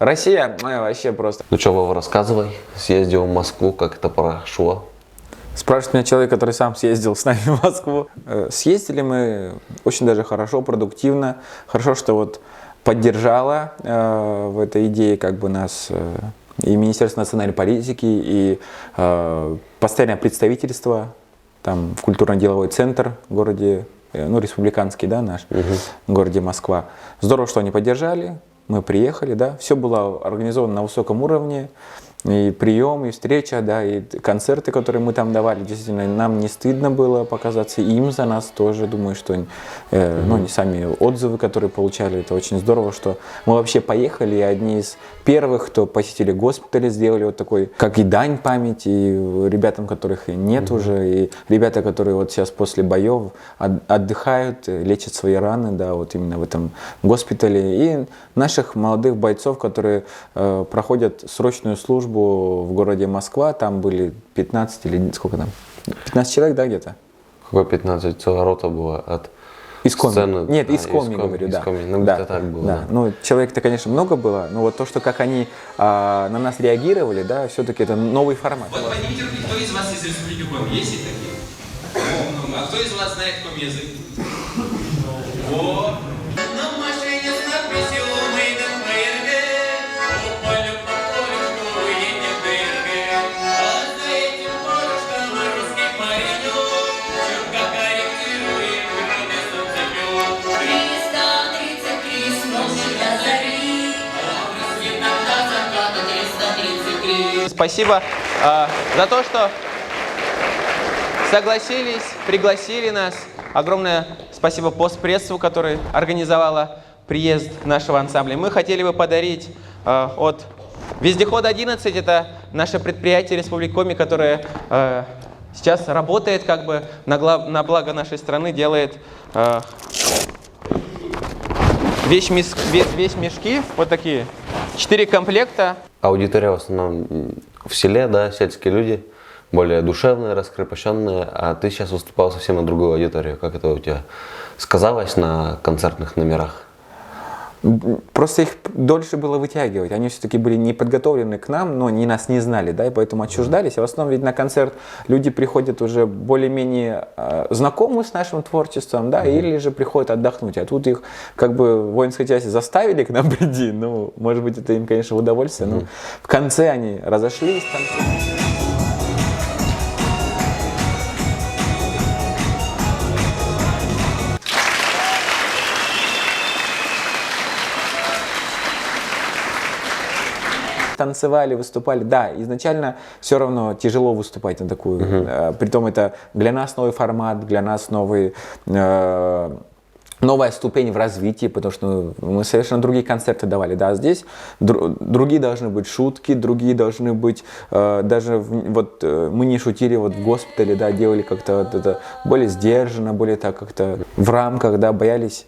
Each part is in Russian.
Россия вообще просто. Ну что, Вова, рассказывай. Съездил в Москву, как это прошло? Спрашивает меня человек, который сам съездил с нами в Москву. Съездили мы очень даже хорошо, продуктивно. Хорошо, что вот поддержала в этой идее как бы нас и Министерство национальной политики, и постоянное представительство, там в культурно-деловой центр в городе, ну, республиканский, да, наш, в городе Москва. Здорово, что они поддержали, мы приехали, да, все было организовано на высоком уровне, и прием, и встреча, да, и концерты, которые мы там давали, действительно, нам не стыдно было показаться, и им за нас тоже, думаю, что, ну, не сами отзывы, которые получали, это очень здорово, что мы вообще поехали, и одни из первых, кто посетили госпитали, сделали вот такой, как и дань памяти, и ребятам, которых нет уже, и ребята, которые вот сейчас после боев отдыхают, лечат свои раны, да, вот именно в этом госпитале, и наших молодых бойцов, которые проходят срочную службу в городе Москва, там были 15 или сколько там? 15 человек, да, где-то? Какое 15? Целая рота была от Искоми. сцены. Нет, Искоми, говорю, да. Искоми. Ну, да. где-то так было. Да. Ну, человек-то, конечно, много было, но вот то, что как они на нас реагировали, да, все-таки это новый формат. Вот поднимите руки, кто из вас из Республики Коми? Есть и такие? А кто из вас знает коми язык? О! Спасибо за то, что согласились, пригласили нас. Огромное спасибо постпрессу, который организовала приезд нашего ансамбля. Мы хотели бы подарить от Вездеход 11, это наше предприятие Республики Коми, которое сейчас работает как бы на благо нашей страны, делает вещмешки, вот такие, 4 комплекта. Аудитория в основном в селе, да, сельские люди, более душевные, раскрепощенные, а ты сейчас выступал совсем на другую аудиторию. Как это у тебя сказалось на концертных номерах? Просто их дольше было вытягивать. Они все-таки были не подготовлены к нам, но они нас не знали, да, и поэтому отчуждались. А в основном ведь на концерт люди приходят уже более-менее знакомы с нашим творчеством, да, или же приходят отдохнуть. А тут их как бы в воинской части заставили к нам прийти. Ну, может быть, это им, конечно, в удовольствие. Но в конце они разошлись. Танцевали, выступали. Да, изначально все равно тяжело выступать на такую. Притом это для нас новый формат, для нас новая ступень в развитии, потому что мы совершенно другие концерты давали. Да, здесь другие должны быть шутки, другие должны быть, даже вот мы не шутили вот в госпитале, да, делали как-то вот это более сдержанно, более так как-то в рамках, да, боялись,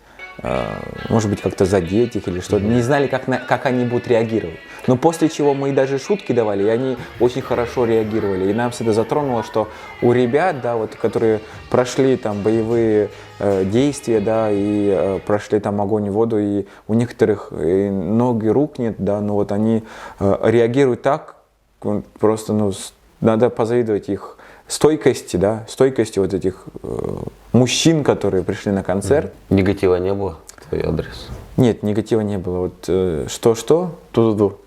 может быть, как-то задеть их или что-то, не знали, как они будут реагировать. Но после чего мы даже шутки давали, и они очень хорошо реагировали. И нам всегда затронуло, что у ребят, да, вот, которые прошли там боевые действия, да, и прошли там огонь и воду, и у некоторых и ног и рук нет, да, но вот они реагируют так, просто, ну, надо позавидовать их стойкости, да, стойкости вот этих мужчин, которые пришли на концерт. Негатива не было в твой адрес? Нет, негатива не было. Вот что-что, ту-ду-ду.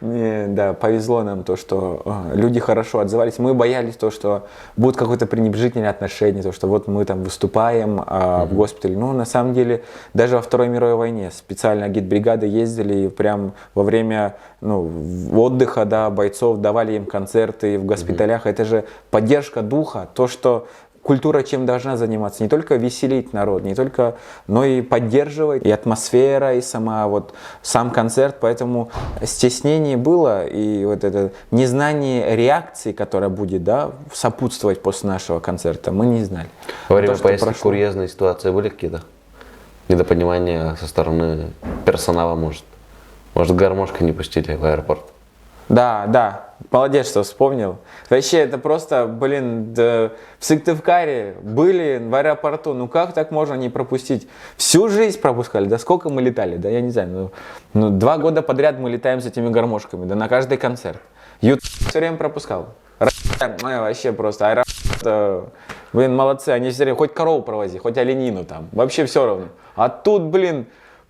Да, повезло нам то, что люди хорошо отзывались. Мы боялись то, что будет какое-то пренебрежительное отношение, то, что вот мы там выступаем в госпитале. Но на самом деле даже во Второй мировой войне специально агитбригады ездили и прям во время отдыха, да, бойцов давали им концерты в госпиталях. Это же поддержка духа, то, что культура чем должна заниматься? Не только веселить народ, не только, но и поддерживать, и атмосфера, и сам концерт. Поэтому стеснение было, и вот это незнание реакции, которая будет, да, сопутствовать после нашего концерта, мы не знали. Во время поездки курьезные ситуации были какие-то? Недопонимания со стороны персонала, может? Может, гармошкой не пустили в аэропорт? Да, молодец, что вспомнил. Вообще, это просто, блин, да, в Сыктывкаре были в аэропорту, ну как так можно не пропустить? Всю жизнь пропускали, да сколько мы летали, да я не знаю, ну 2 года подряд мы летаем с этими гармошками, да на каждый концерт. Все время пропускал. Вообще просто аэропорт, блин, молодцы, они все время, хоть корову провози, хоть оленину там, вообще все равно. А тут, блин,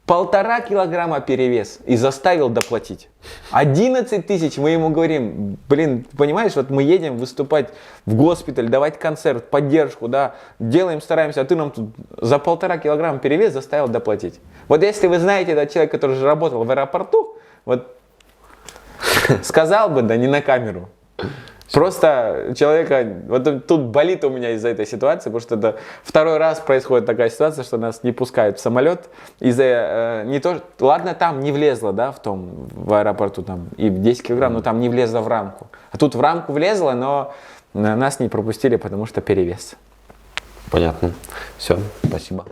1,5 килограмма перевес и заставил доплатить. 11 тысяч, мы ему говорим, блин, понимаешь, вот мы едем выступать в госпиталь, давать концерт, поддержку, да, делаем, стараемся, а ты нам тут за 1,5 килограмма перевес заставил доплатить. Вот если вы знаете этот человек, который же работал в аэропорту, вот сказал бы, да не на камеру. Просто человека, вот тут болит у меня из-за этой ситуации, потому что это 2-й раз происходит такая ситуация, что нас не пускают в самолет из-за не то, ладно, там не влезло, да, в аэропорту там и 10 килограмм, но там не влезло в рамку. А тут в рамку влезло, но нас не пропустили, потому что перевес. Понятно. Все, спасибо.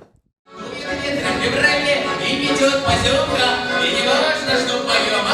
И идет поземка, и не важно, что поем,